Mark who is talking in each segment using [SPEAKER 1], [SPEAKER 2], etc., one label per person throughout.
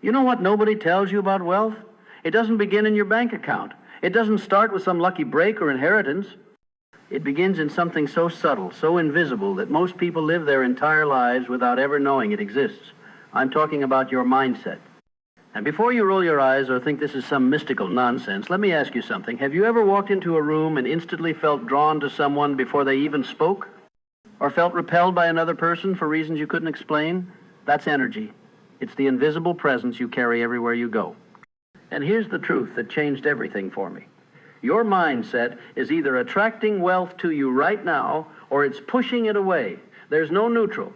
[SPEAKER 1] You know what nobody tells you about wealth? It doesn't begin in your bank account. It doesn't start with some lucky break or inheritance. It begins in something so subtle, so invisible, that most people live their entire lives without ever knowing it exists. I'm talking about your mindset. And before you roll your eyes or think this is some mystical nonsense, let me ask you something. Have you ever walked into a room and instantly felt drawn to someone before they even spoke? Or felt repelled by another person for reasons you couldn't explain? That's energy. It's the invisible presence you carry everywhere you go. And here's the truth that changed everything for me. Your mindset is either attracting wealth to you right now, or it's pushing it away. There's no neutral.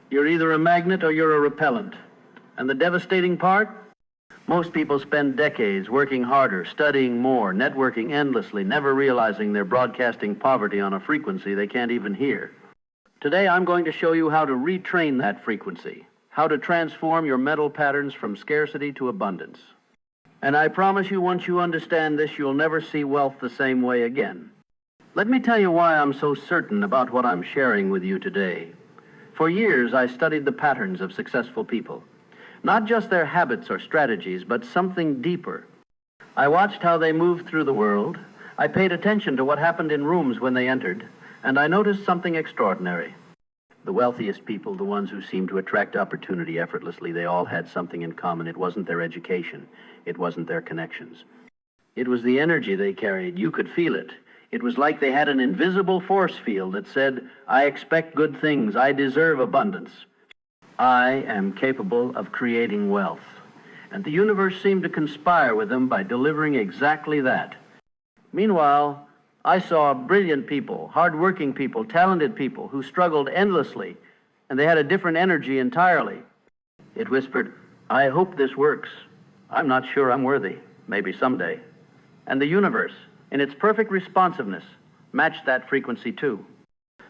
[SPEAKER 1] You're either a magnet or you're a repellent. And the devastating part? Most people spend decades working harder, studying more, networking endlessly, never realizing they're broadcasting poverty on a frequency they can't even hear. Today, I'm going to show you how to retrain that frequency, how to transform your mental patterns from scarcity to abundance. And I promise you, once you understand this, you'll never see wealth the same way again. Let me tell you why I'm so certain about what I'm sharing with you today. For years, I studied the patterns of successful people. Not just their habits or strategies, but something deeper. I watched how they moved through the world. I paid attention to what happened in rooms when they entered, and I noticed something extraordinary. The wealthiest people, the ones who seemed to attract opportunity effortlessly, they all had something in common. It wasn't their education. It wasn't their connections. It was the energy they carried. You could feel it. It was like they had an invisible force field that said, I expect good things. I deserve abundance. I am capable of creating wealth. And the universe seemed to conspire with them by delivering exactly that. Meanwhile, I saw brilliant people, hardworking people, talented people who struggled endlessly, and they had a different energy entirely. It whispered, I hope this works. I'm not sure I'm worthy. Maybe someday. And the universe, in its perfect responsiveness, matched that frequency too.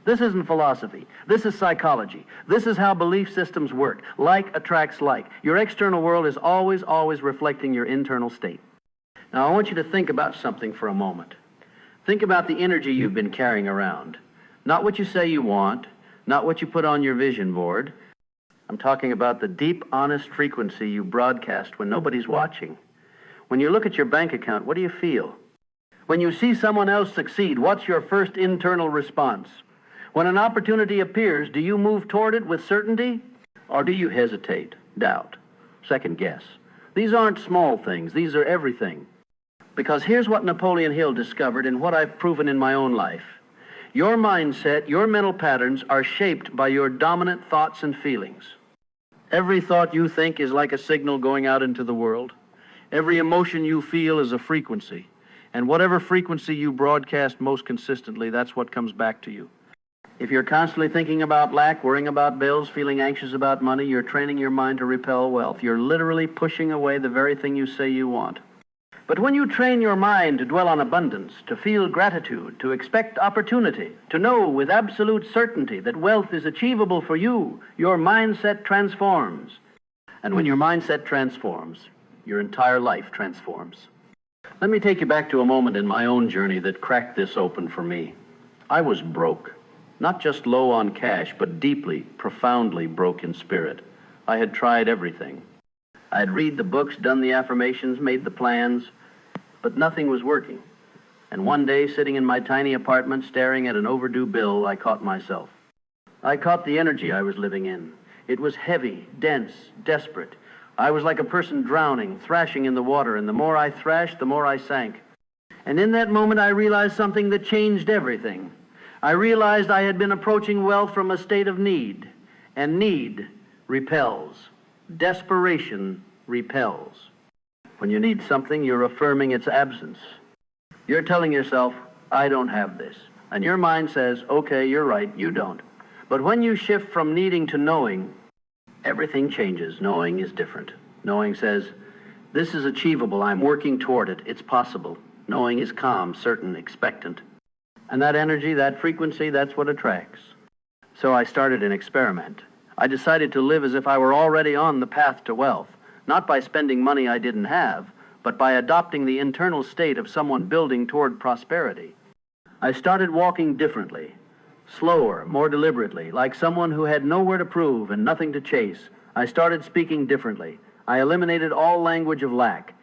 [SPEAKER 1] This isn't philosophy. This is psychology. This is how belief systems work. Like attracts like. Your external world is always, always reflecting your internal state. Now, I want you to think about something for a moment. Think about the energy you've been carrying around. Not what you say you want, not what you put on your vision board. I'm talking about the deep, honest frequency you broadcast when nobody's watching. When you look at your bank account, what do you feel? When you see someone else succeed, what's your first internal response? When an opportunity appears, do you move toward it with certainty? Or do you hesitate, doubt, second guess? These aren't small things. These are everything. Because here's what Napoleon Hill discovered and what I've proven in my own life. Your mindset, your mental patterns are shaped by your dominant thoughts and feelings. Every thought you think is like a signal going out into the world. Every emotion you feel is a frequency. And whatever frequency you broadcast most consistently, that's what comes back to you. If you're constantly thinking about lack, worrying about bills, feeling anxious about money, you're training your mind to repel wealth. You're literally pushing away the very thing you say you want. But when you train your mind to dwell on abundance, to feel gratitude, to expect opportunity, to know with absolute certainty that wealth is achievable for you, your mindset transforms. And when your mindset transforms, your entire life transforms. Let me take you back to a moment in my own journey that cracked this open for me. I was broke. Not just low on cash, but deeply, profoundly broke in spirit. I had tried everything. I had read the books, done the affirmations, made the plans, but nothing was working. And one day, sitting in my tiny apartment, staring at an overdue bill, I caught myself. I caught the energy I was living in. It was heavy, dense, desperate. I was like a person drowning, thrashing in the water, and the more I thrashed, the more I sank. And in that moment, I realized something that changed everything. I realized I had been approaching wealth from a state of need, and need repels. Desperation repels. When you need something, you're affirming its absence. You're telling yourself, I don't have this. And your mind says, okay, you're right, you don't. But when you shift from needing to knowing, everything changes. Knowing is different. Knowing says, this is achievable, I'm working toward it, it's possible. Knowing is calm, certain, expectant. And that energy, that frequency, that's what attracts. So I started an experiment. I decided to live as if I were already on the path to wealth, not by spending money I didn't have, but by adopting the internal state of someone building toward prosperity. I started walking differently, slower, more deliberately, like someone who had nowhere to prove and nothing to chase. I started speaking differently. I eliminated all language of lack.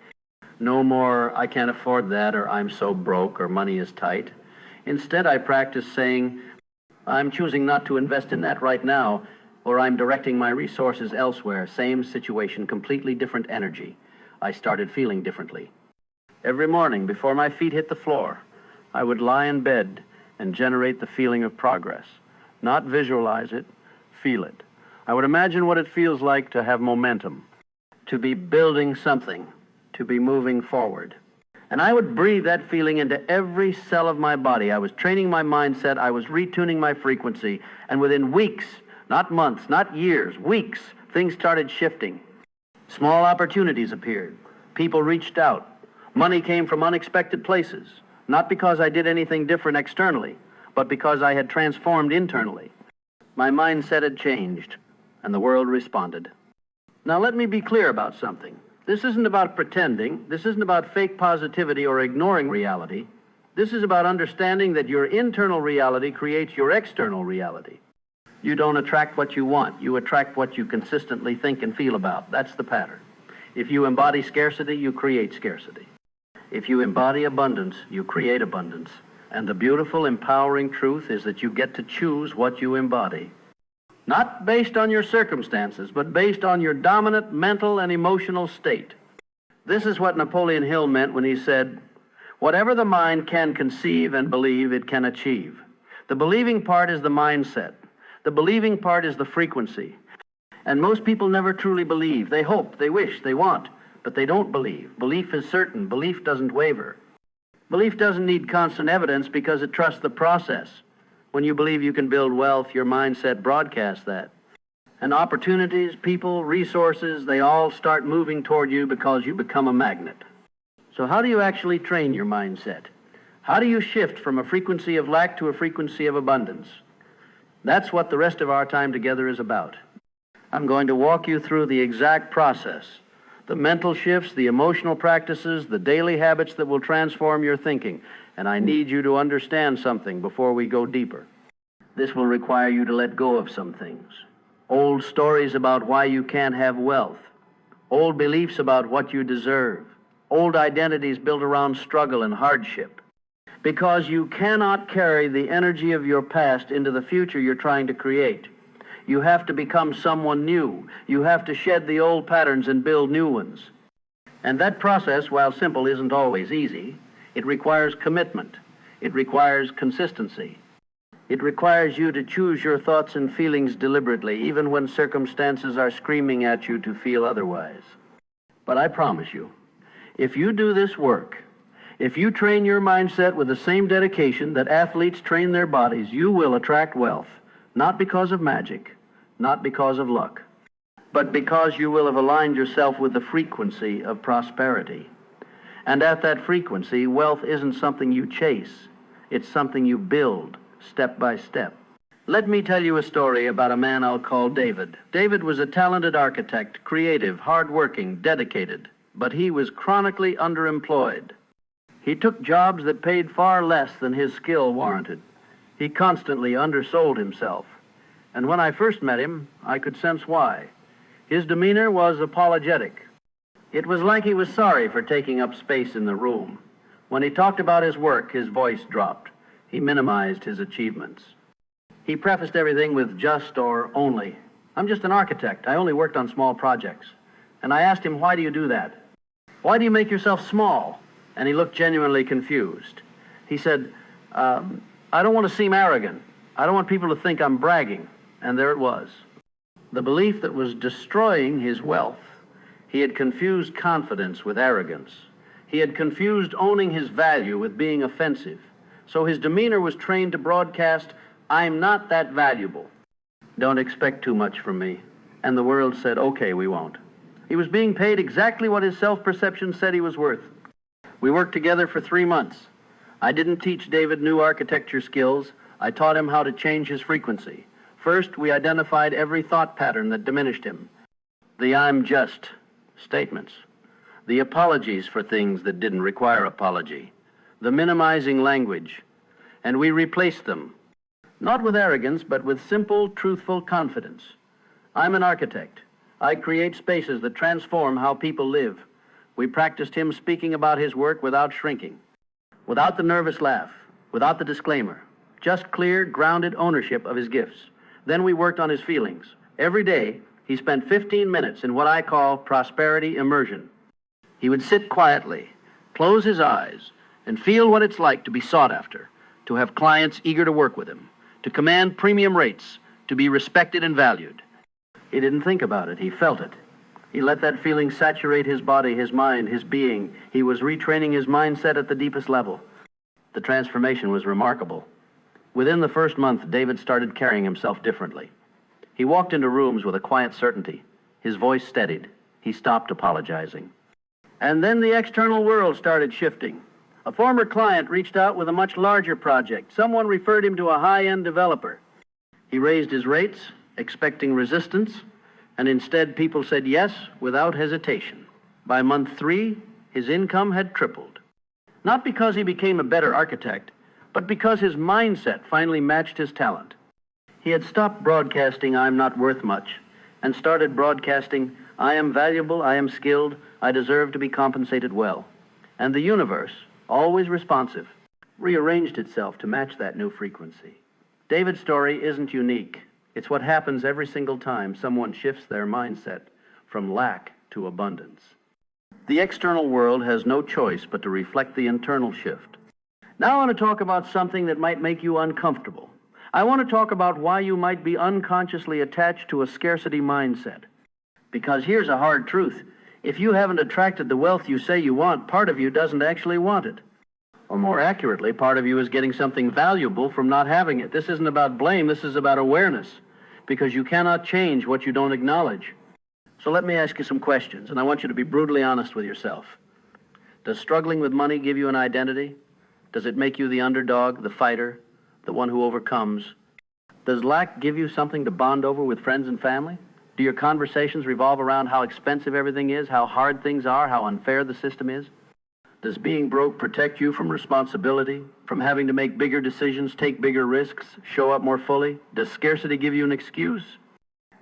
[SPEAKER 1] No more, I can't afford that, or I'm so broke, or money is tight. Instead, I practiced saying, I'm choosing not to invest in that right now, or I'm directing my resources elsewhere. Same situation, completely different energy. I started feeling differently. Every morning, before my feet hit the floor, I would lie in bed and generate the feeling of progress. Not visualize it, feel it. I would imagine what it feels like to have momentum, to be building something, to be moving forward. And I would breathe that feeling into every cell of my body. I was training my mindset, I was retuning my frequency, and within weeks, not months, not years, weeks, things started shifting. Small opportunities appeared. People reached out. Money came from unexpected places, not because I did anything different externally, but because I had transformed internally. My mindset had changed, and the world responded. Now let me be clear about something. This isn't about pretending. This isn't about fake positivity or ignoring reality. This is about understanding that your internal reality creates your external reality. You don't attract what you want. You attract what you consistently think and feel about. That's the pattern. If you embody scarcity, you create scarcity. If you embody abundance, you create abundance. And the beautiful, empowering truth is that you get to choose what you embody. Not based on your circumstances, but based on your dominant mental and emotional state. This is what Napoleon Hill meant when he said, whatever the mind can conceive and believe, it can achieve. The believing part is the mindset. The believing part is the frequency. And most people never truly believe. They hope, they wish, they want, but they don't believe. Belief is certain. Belief doesn't waver. Belief doesn't need constant evidence because it trusts the process. When you believe you can build wealth, your mindset broadcasts that. And opportunities, people, resources, they all start moving toward you because you become a magnet. So how do you actually train your mindset? How do you shift from a frequency of lack to a frequency of abundance? That's what the rest of our time together is about. I'm going to walk you through the exact process, the mental shifts, the emotional practices, the daily habits that will transform your thinking. And I need you to understand something before we go deeper. This will require you to let go of some things. Old stories about why you can't have wealth. Old beliefs about what you deserve. Old identities built around struggle and hardship. Because you cannot carry the energy of your past into the future you're trying to create. You have to become someone new. You have to shed the old patterns and build new ones. And that process, while simple, isn't always easy. It requires commitment. It requires consistency. It requires you to choose your thoughts and feelings deliberately, even when circumstances are screaming at you to feel otherwise. But I promise you, if you do this work, if you train your mindset with the same dedication that athletes train their bodies, you will attract wealth, not because of magic, not because of luck, but because you will have aligned yourself with the frequency of prosperity. And at that frequency, wealth isn't something you chase. It's something you build, step by step. Let me tell you a story about a man I'll call David. David was a talented architect, creative, hardworking, dedicated, but he was chronically underemployed. He took jobs that paid far less than his skill warranted. He constantly undersold himself. And when I first met him, I could sense why. His demeanor was apologetic. It was like he was sorry for taking up space in the room. When he talked about his work, his voice dropped. He minimized his achievements. He prefaced everything with just or only. I'm just an architect. I only worked on small projects. And I asked him, why do you do that? Why do you make yourself small? And he looked genuinely confused. He said, I don't want to seem arrogant. I don't want people to think I'm bragging. And there it was. The belief that was destroying his wealth. He had confused confidence with arrogance. He had confused owning his value with being offensive. So his demeanor was trained to broadcast, I'm not that valuable. Don't expect too much from me. And the world said, okay, we won't. He was being paid exactly what his self-perception said he was worth. We worked together for 3 months. I didn't teach David new architecture skills. I taught him how to change his frequency. First, we identified every thought pattern that diminished him. The I'm just statements. The apologies for things that didn't require apology. The minimizing language. And we replaced them. Not with arrogance, but with simple, truthful confidence. I'm an architect. I create spaces that transform how people live. We practiced him speaking about his work without shrinking, without the nervous laugh, without the disclaimer, just clear, grounded ownership of his gifts. Then we worked on his feelings. Every day, he spent 15 minutes in what I call prosperity immersion. He would sit quietly, close his eyes, and feel what it's like to be sought after, to have clients eager to work with him, to command premium rates, to be respected and valued. He didn't think about it, he felt it. He let that feeling saturate his body, his mind, his being. He was retraining his mindset at the deepest level. The transformation was remarkable. Within the first month, David started carrying himself differently. He walked into rooms with a quiet certainty. His voice steadied. He stopped apologizing. And then the external world started shifting. A former client reached out with a much larger project. Someone referred him to a high-end developer. He raised his rates, expecting resistance, and instead people said yes without hesitation. By month 3, his income had tripled. Not because he became a better architect, but because his mindset finally matched his talent. He had stopped broadcasting, "I'm not worth much," and started broadcasting, "I am valuable, I am skilled, I deserve to be compensated well." And the universe, always responsive, rearranged itself to match that new frequency. David's story isn't unique. It's what happens every single time someone shifts their mindset from lack to abundance. The external world has no choice but to reflect the internal shift. Now I want to talk about something that might make you uncomfortable. I want to talk about why you might be unconsciously attached to a scarcity mindset. Because here's a hard truth. If you haven't attracted the wealth you say you want, part of you doesn't actually want it. Or more accurately, part of you is getting something valuable from not having it. This isn't about blame, this is about awareness. Because you cannot change what you don't acknowledge. So let me ask you some questions, and I want you to be brutally honest with yourself. Does struggling with money give you an identity? Does it make you the underdog, the fighter, the one who overcomes? Does lack give you something to bond over with friends and family? Do your conversations revolve around how expensive everything is, how hard things are, how unfair the system is? Does being broke protect you from responsibility, from having to make bigger decisions, take bigger risks, show up more fully? Does scarcity give you an excuse?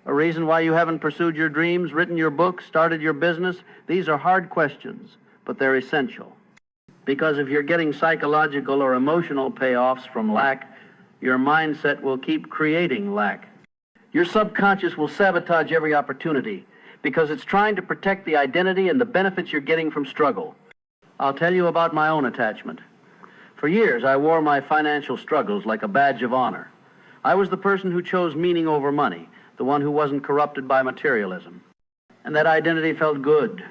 [SPEAKER 1] A reason why you haven't pursued your dreams, written your book, started your business? These are hard questions, but they're essential. Because if you're getting psychological or emotional payoffs from lack, your mindset will keep creating lack. Your subconscious will sabotage every opportunity because it's trying to protect the identity and the benefits you're getting from struggle. I'll tell you about my own attachment. For years, I wore my financial struggles like a badge of honor. I was the person who chose meaning over money, the one who wasn't corrupted by materialism. And that identity felt good.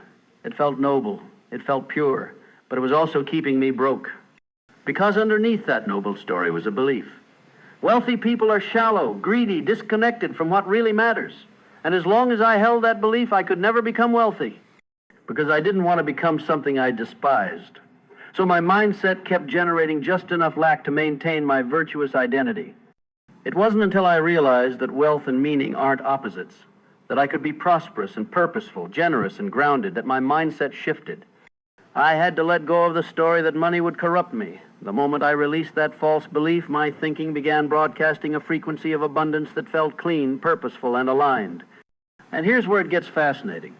[SPEAKER 1] It felt noble. It felt pure. But it was also keeping me broke. Because underneath that noble story was a belief. Wealthy people are shallow, greedy, disconnected from what really matters. And as long as I held that belief, I could never become wealthy. Because I didn't want to become something I despised. So my mindset kept generating just enough lack to maintain my virtuous identity. It wasn't until I realized that wealth and meaning aren't opposites, that I could be prosperous and purposeful, generous and grounded, that my mindset shifted. I had to let go of the story that money would corrupt me. The moment I released that false belief, my thinking began broadcasting a frequency of abundance that felt clean, purposeful, and aligned. And here's where it gets fascinating.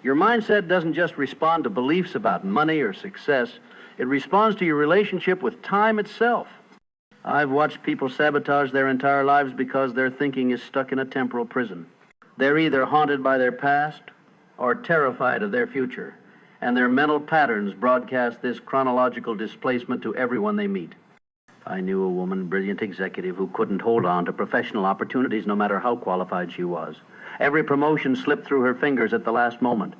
[SPEAKER 1] Your mindset doesn't just respond to beliefs about money or success. It responds to your relationship with time itself. I've watched people sabotage their entire lives because their thinking is stuck in a temporal prison. They're either haunted by their past or terrified of their future, and their mental patterns broadcast this chronological displacement to everyone they meet. I knew a woman, brilliant executive, who couldn't hold on to professional opportunities no matter how qualified she was. Every promotion slipped through her fingers at the last moment.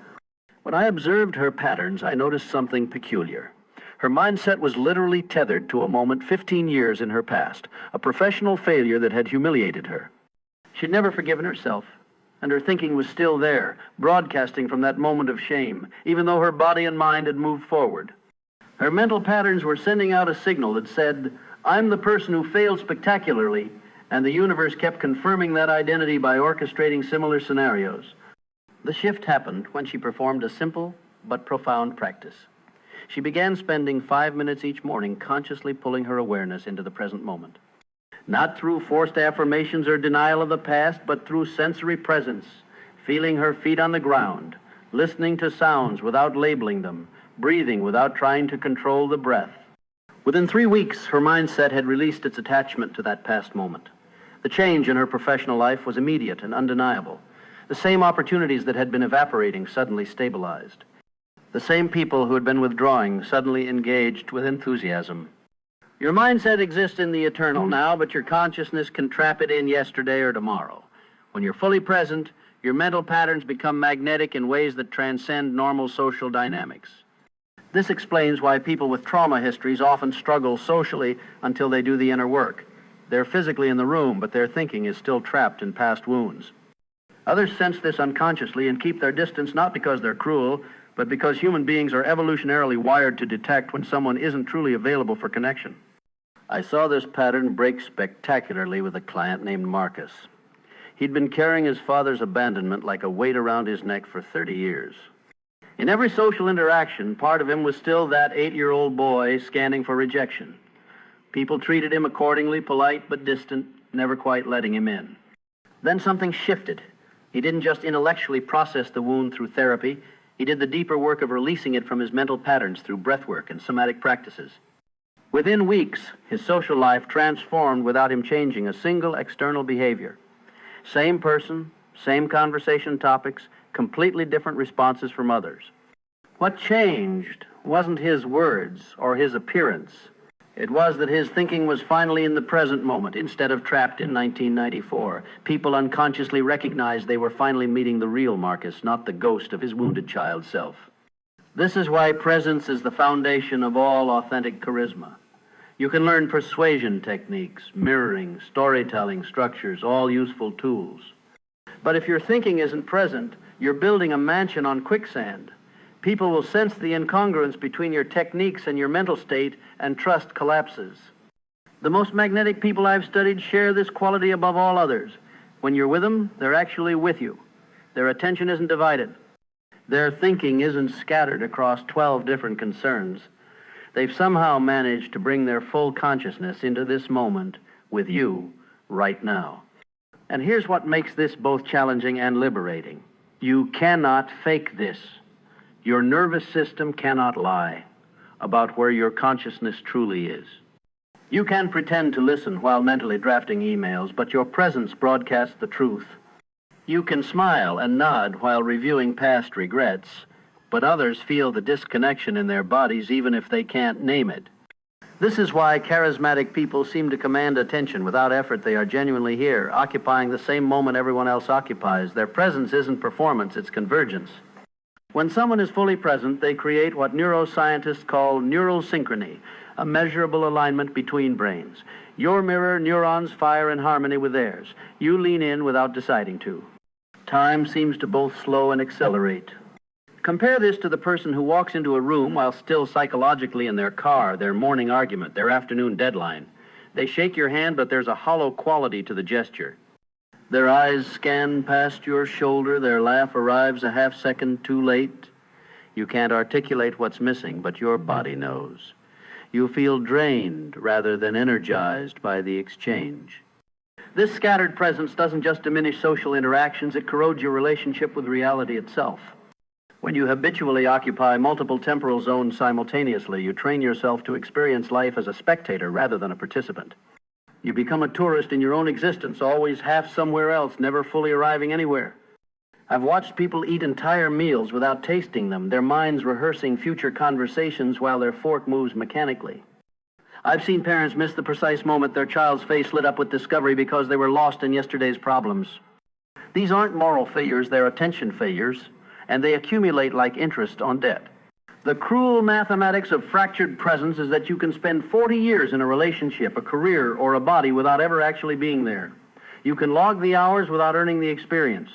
[SPEAKER 1] When I observed her patterns, I noticed something peculiar. Her mindset was literally tethered to a moment 15 years in her past, a professional failure that had humiliated her. She'd never forgiven herself, and her thinking was still there, broadcasting from that moment of shame, even though her body and mind had moved forward. Her mental patterns were sending out a signal that said, "I'm the person who failed spectacularly," and the universe kept confirming that identity by orchestrating similar scenarios. The shift happened when she performed a simple but profound practice. She began spending 5 minutes each morning consciously pulling her awareness into the present moment. Not through forced affirmations or denial of the past, but through sensory presence, feeling her feet on the ground, listening to sounds without labeling them, breathing without trying to control the breath. Within 3 weeks, her mindset had released its attachment to that past moment. The change in her professional life was immediate and undeniable. The same opportunities that had been evaporating suddenly stabilized. The same people who had been withdrawing suddenly engaged with enthusiasm. Your mindset exists in the eternal now, but your consciousness can trap it in yesterday or tomorrow. When you're fully present, your mental patterns become magnetic in ways that transcend normal social dynamics. This explains why people with trauma histories often struggle socially until they do the inner work. They're physically in the room, but their thinking is still trapped in past wounds. Others sense this unconsciously and keep their distance not because they're cruel, but because human beings are evolutionarily wired to detect when someone isn't truly available for connection. I saw this pattern break spectacularly with a client named Marcus. He'd been carrying his father's abandonment like a weight around his neck for 30 years. In every social interaction, part of him was still that 8-year-old boy scanning for rejection. People treated him accordingly, polite but distant, never quite letting him in. Then something shifted. He didn't just intellectually process the wound through therapy. He did the deeper work of releasing it from his mental patterns through breathwork and somatic practices. Within weeks, his social life transformed without him changing a single external behavior. Same person, same conversation topics, completely different responses from others. What changed wasn't his words or his appearance. It was that his thinking was finally in the present moment instead of trapped in 1994. People unconsciously recognized they were finally meeting the real Marcus, not the ghost of his wounded child self. This is why presence is the foundation of all authentic charisma. You can learn persuasion techniques, mirroring, storytelling structures, all useful tools. But if your thinking isn't present, you're building a mansion on quicksand. People will sense the incongruence between your techniques and your mental state, and trust collapses. The most magnetic people I've studied share this quality above all others. When you're with them, they're actually with you. Their attention isn't divided. Their thinking isn't scattered across 12 different concerns. They've somehow managed to bring their full consciousness into this moment with you right now. And here's what makes this both challenging and liberating. You cannot fake this. Your nervous system cannot lie about where your consciousness truly is. You can pretend to listen while mentally drafting emails, but your presence broadcasts the truth. You can smile and nod while reviewing past regrets, but others feel the disconnection in their bodies even if they can't name it. This is why charismatic people seem to command attention. Without effort, they are genuinely here, occupying the same moment everyone else occupies. Their presence isn't performance, it's convergence. When someone is fully present, they create what neuroscientists call neural synchrony, a measurable alignment between brains. Your mirror neurons fire in harmony with theirs. You lean in without deciding to. Time seems to both slow and accelerate. Compare this to the person who walks into a room while still psychologically in their car, their morning argument, their afternoon deadline. They shake your hand, but there's a hollow quality to the gesture. Their eyes scan past your shoulder. Their laugh arrives a half-second too late. You can't articulate what's missing, but your body knows. You feel drained rather than energized by the exchange. This scattered presence doesn't just diminish social interactions, it corrodes your relationship with reality itself. When you habitually occupy multiple temporal zones simultaneously, you train yourself to experience life as a spectator rather than a participant. You become a tourist in your own existence, always half somewhere else, never fully arriving anywhere. I've watched people eat entire meals without tasting them, their minds rehearsing future conversations while their fork moves mechanically. I've seen parents miss the precise moment their child's face lit up with discovery because they were lost in yesterday's problems. These aren't moral failures, they're attention failures, and they accumulate like interest on debt. The cruel mathematics of fractured presence is that you can spend 40 years in a relationship, a career, or a body without ever actually being there. You can log the hours without earning the experience.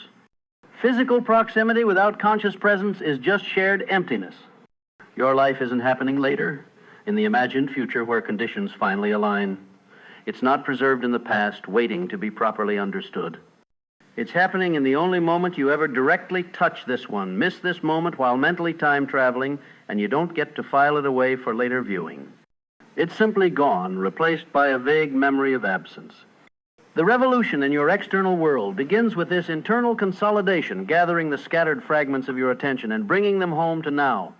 [SPEAKER 1] Physical proximity without conscious presence is just shared emptiness. Your life isn't happening later, in the imagined future where conditions finally align. It's not preserved in the past, waiting to be properly understood. It's happening in the only moment you ever directly touch this one. Miss this moment while mentally time traveling, and you don't get to file it away for later viewing. It's simply gone, replaced by a vague memory of absence. The revolution in your external world begins with this internal consolidation, gathering the scattered fragments of your attention and bringing them home to now.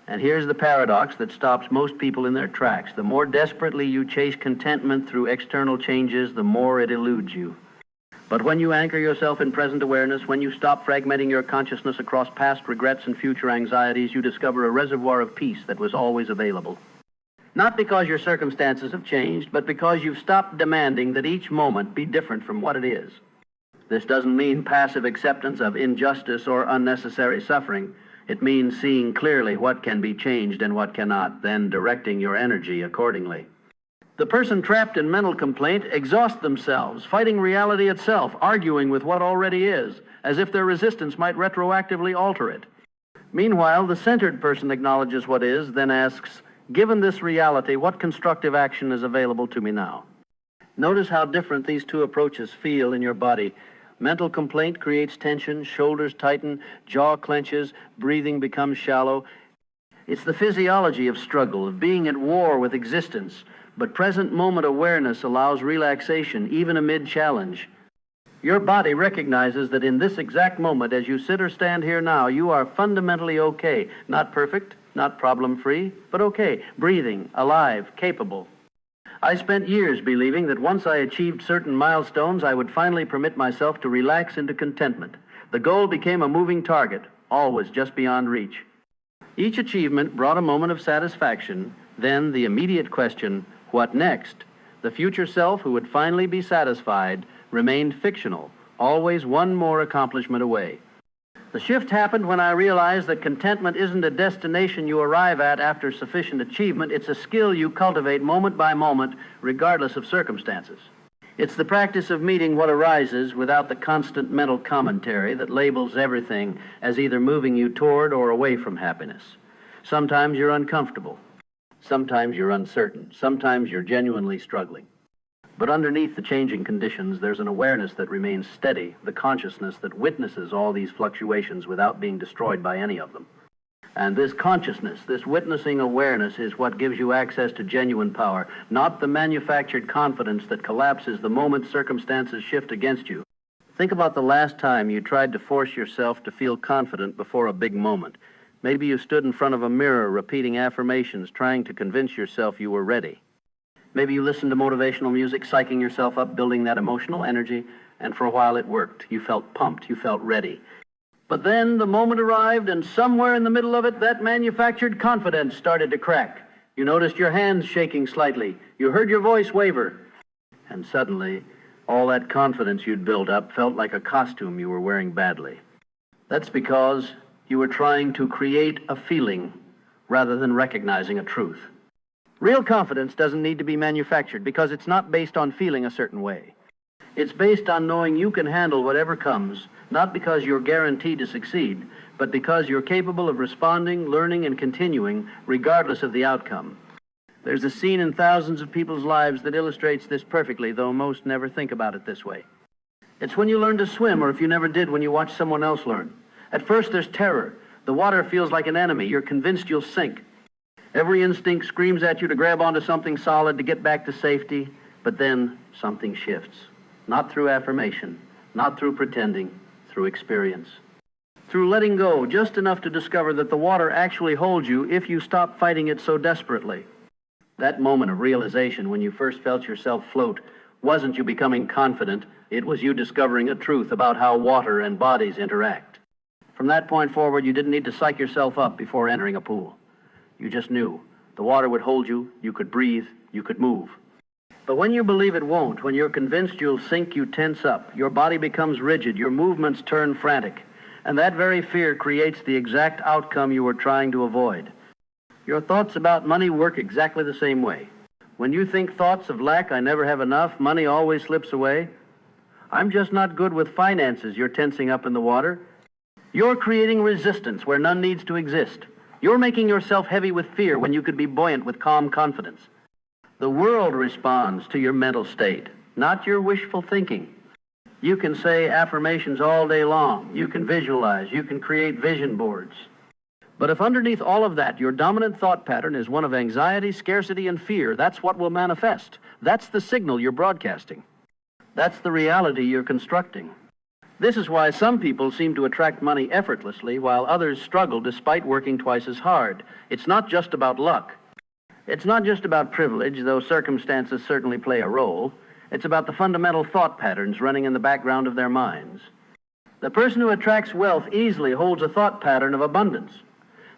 [SPEAKER 1] And here's the paradox that stops most people in their tracks. The more desperately you chase contentment through external changes, the more it eludes you. But when you anchor yourself in present awareness, when you stop fragmenting your consciousness across past regrets and future anxieties, you discover a reservoir of peace that was always available. Not because your circumstances have changed, but because you've stopped demanding that each moment be different from what it is. This doesn't mean passive acceptance of injustice or unnecessary suffering. It means seeing clearly what can be changed and what cannot, then directing your energy accordingly. The person trapped in mental complaint exhausts themselves, fighting reality itself, arguing with what already is, as if their resistance might retroactively alter it. Meanwhile, the centered person acknowledges what is, then asks, given this reality, what constructive action is available to me now? Notice how different these two approaches feel in your body. Mental complaint creates tension, shoulders tighten, jaw clenches, breathing becomes shallow. It's the physiology of struggle, of being at war with existence. But present moment awareness allows relaxation, even amid challenge. Your body recognizes that in this exact moment, as you sit or stand here now, you are fundamentally okay. Not perfect, not problem-free, but okay, breathing, alive, capable. I spent years believing that once I achieved certain milestones, I would finally permit myself to relax into contentment. The goal became a moving target, always just beyond reach. Each achievement brought a moment of satisfaction, then the immediate question, what next? The future self who would finally be satisfied remained fictional, always one more accomplishment away. The shift happened when I realized that contentment isn't a destination you arrive at after sufficient achievement. It's a skill you cultivate moment by moment, regardless of circumstances. It's the practice of meeting what arises without the constant mental commentary that labels everything as either moving you toward or away from happiness. Sometimes you're uncomfortable. Sometimes you're uncertain. Sometimes you're genuinely struggling. But underneath the changing conditions, there's an awareness that remains steady, the consciousness that witnesses all these fluctuations without being destroyed by any of them. And this consciousness, this witnessing awareness, is what gives you access to genuine power, not the manufactured confidence that collapses the moment circumstances shift against you. Think about the last time you tried to force yourself to feel confident before a big moment. Maybe you stood in front of a mirror repeating affirmations, trying to convince yourself you were ready. Maybe you listened to motivational music, psyching yourself up, building that emotional energy, and for a while it worked. You felt pumped, you felt ready. But then the moment arrived, and somewhere in the middle of it, that manufactured confidence started to crack. You noticed your hands shaking slightly. You heard your voice waver. And suddenly, all that confidence you'd built up felt like a costume you were wearing badly. That's because you were trying to create a feeling rather than recognizing a truth. Real confidence doesn't need to be manufactured because it's not based on feeling a certain way. It's based on knowing you can handle whatever comes, not because you're guaranteed to succeed, but because you're capable of responding, learning, and continuing regardless of the outcome. There's a scene in thousands of people's lives that illustrates this perfectly, though most never think about it this way. It's when you learn to swim, or if you never did, when you watch someone else learn. At first there's terror. The water feels like an enemy. You're convinced you'll sink. Every instinct screams at you to grab onto something solid to get back to safety, but then something shifts. Not through affirmation, not through pretending, through experience. Through letting go just enough to discover that the water actually holds you if you stop fighting it so desperately. That moment of realization when you first felt yourself float wasn't you becoming confident, it was you discovering a truth about how water and bodies interact. From that point forward, you didn't need to psych yourself up before entering a pool. You just knew. The water would hold you, you could breathe, you could move. But when you believe it won't, when you're convinced you'll sink, you tense up. Your body becomes rigid, your movements turn frantic. And that very fear creates the exact outcome you were trying to avoid. Your thoughts about money work exactly the same way. When you think thoughts of lack, I never have enough, money always slips away, I'm just not good with finances, you're tensing up in the water. You're creating resistance where none needs to exist. You're making yourself heavy with fear when you could be buoyant with calm confidence. The world responds to your mental state, not your wishful thinking. You can say affirmations all day long. You can visualize. You can create vision boards. But if underneath all of that, your dominant thought pattern is one of anxiety, scarcity, and fear, that's what will manifest. That's the signal you're broadcasting. That's the reality you're constructing. This is why some people seem to attract money effortlessly while others struggle despite working twice as hard. It's not just about luck. It's not just about privilege, though circumstances certainly play a role. It's about the fundamental thought patterns running in the background of their minds. The person who attracts wealth easily holds a thought pattern of abundance.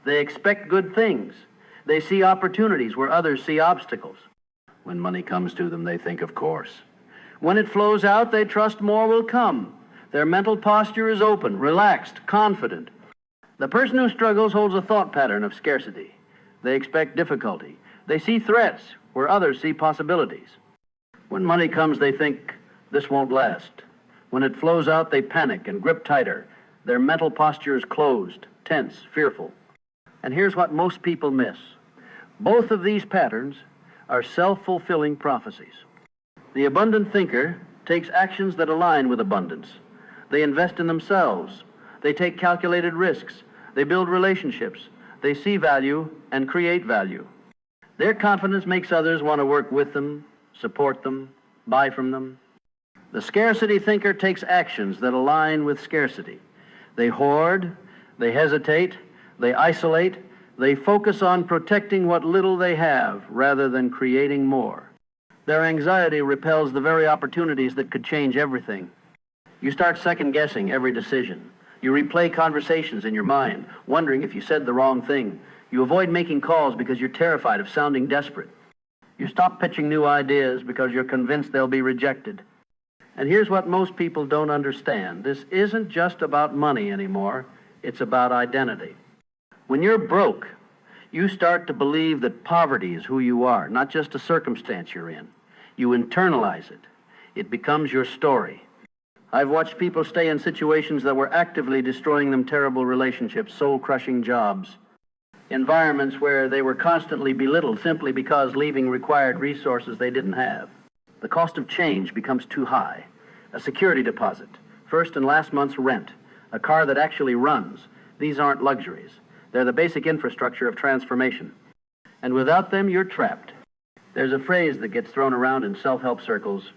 [SPEAKER 1] They expect good things. They see opportunities where others see obstacles. When money comes to them, they think, of course. When it flows out, they trust more will come. Their mental posture is open, relaxed, confident. The person who struggles holds a thought pattern of scarcity. They expect difficulty. They see threats where others see possibilities. When money comes, they think, this won't last. When it flows out, they panic and grip tighter. Their mental posture is closed, tense, fearful. And here's what most people miss. Both of these patterns are self-fulfilling prophecies. The abundant thinker takes actions that align with abundance. They invest in themselves. They take calculated risks. They build relationships. They see value and create value. Their confidence makes others want to work with them, support them, buy from them. The scarcity thinker takes actions that align with scarcity. They hoard, they hesitate, they isolate, they focus on protecting what little they have rather than creating more. Their anxiety repels the very opportunities that could change everything. You start second-guessing every decision. You replay conversations in your mind, wondering if you said the wrong thing. You avoid making calls because you're terrified of sounding desperate. You stop pitching new ideas because you're convinced they'll be rejected. And here's what most people don't understand. This isn't just about money anymore. It's about identity. When you're broke, you start to believe that poverty is who you are, not just a circumstance you're in. You internalize it. It becomes your story. I've watched people stay in situations that were actively destroying them terrible relationships, soul-crushing jobs, environments where they were constantly belittled simply because leaving required resources they didn't have. The cost of change becomes too high. A security deposit, first and last month's rent, a car that actually runs. These aren't luxuries. They're the basic infrastructure of transformation. And without them, you're trapped. There's a phrase that gets thrown around in self-help circles: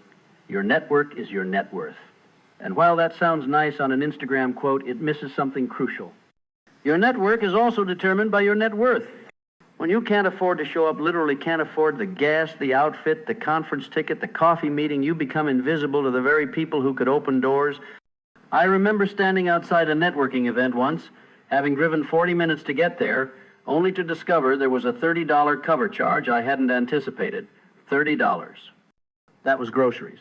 [SPEAKER 1] your network is your net worth. And while that sounds nice on an Instagram quote, it misses something crucial. Your network is also determined by your net worth. When you can't afford to show up, literally can't afford the gas, the outfit, the conference ticket, the coffee meeting, you become invisible to the very people who could open doors. I remember standing outside a networking event once, having driven 40 minutes to get there, only to discover there was a $30 cover charge I hadn't anticipated. $30. That was groceries.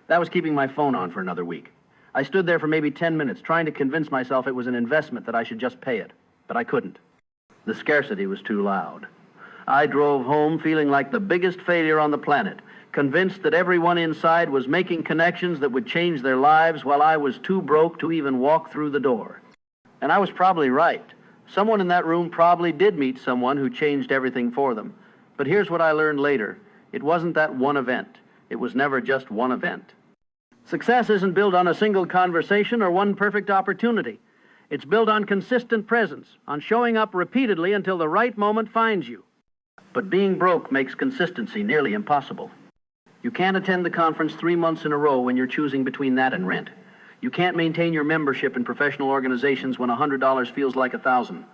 [SPEAKER 1] That was keeping my phone on for another week. I stood there for maybe 10 minutes trying to convince myself it was an investment, that I should just pay it. But I couldn't. The scarcity was too loud. I drove home feeling like the biggest failure on the planet, convinced that everyone inside was making connections that would change their lives while I was too broke to even walk through the door. And I was probably right. Someone in that room probably did meet someone who changed everything for them. But here's what I learned later. It wasn't that one event. It was never just one event. Success isn't built on a single conversation or one perfect opportunity. It's built on consistent presence, on showing up repeatedly until the right moment finds you. But being broke makes consistency nearly impossible. You can't attend the conference 3 months in a row when you're choosing between that and rent. You can't maintain your membership in professional organizations when $100 feels like $1,000.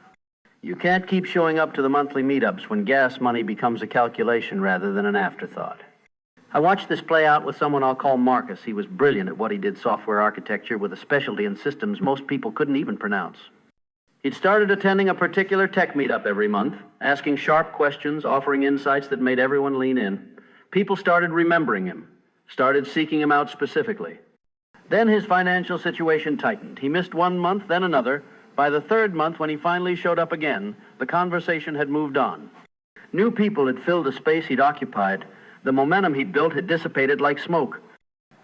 [SPEAKER 1] You can't keep showing up to the monthly meetups when gas money becomes a calculation rather than an afterthought. I watched this play out with someone I'll call Marcus. He was brilliant at what he did, software architecture, with a specialty in systems most people couldn't even pronounce. He'd started attending a particular tech meetup every month, asking sharp questions, offering insights that made everyone lean in. People started remembering him, started seeking him out specifically. Then his financial situation tightened. He missed 1 month, then another. By the 3rd month, when he finally showed up again, the conversation had moved on. New people had filled the space he'd occupied. The momentum he'd built had dissipated like smoke.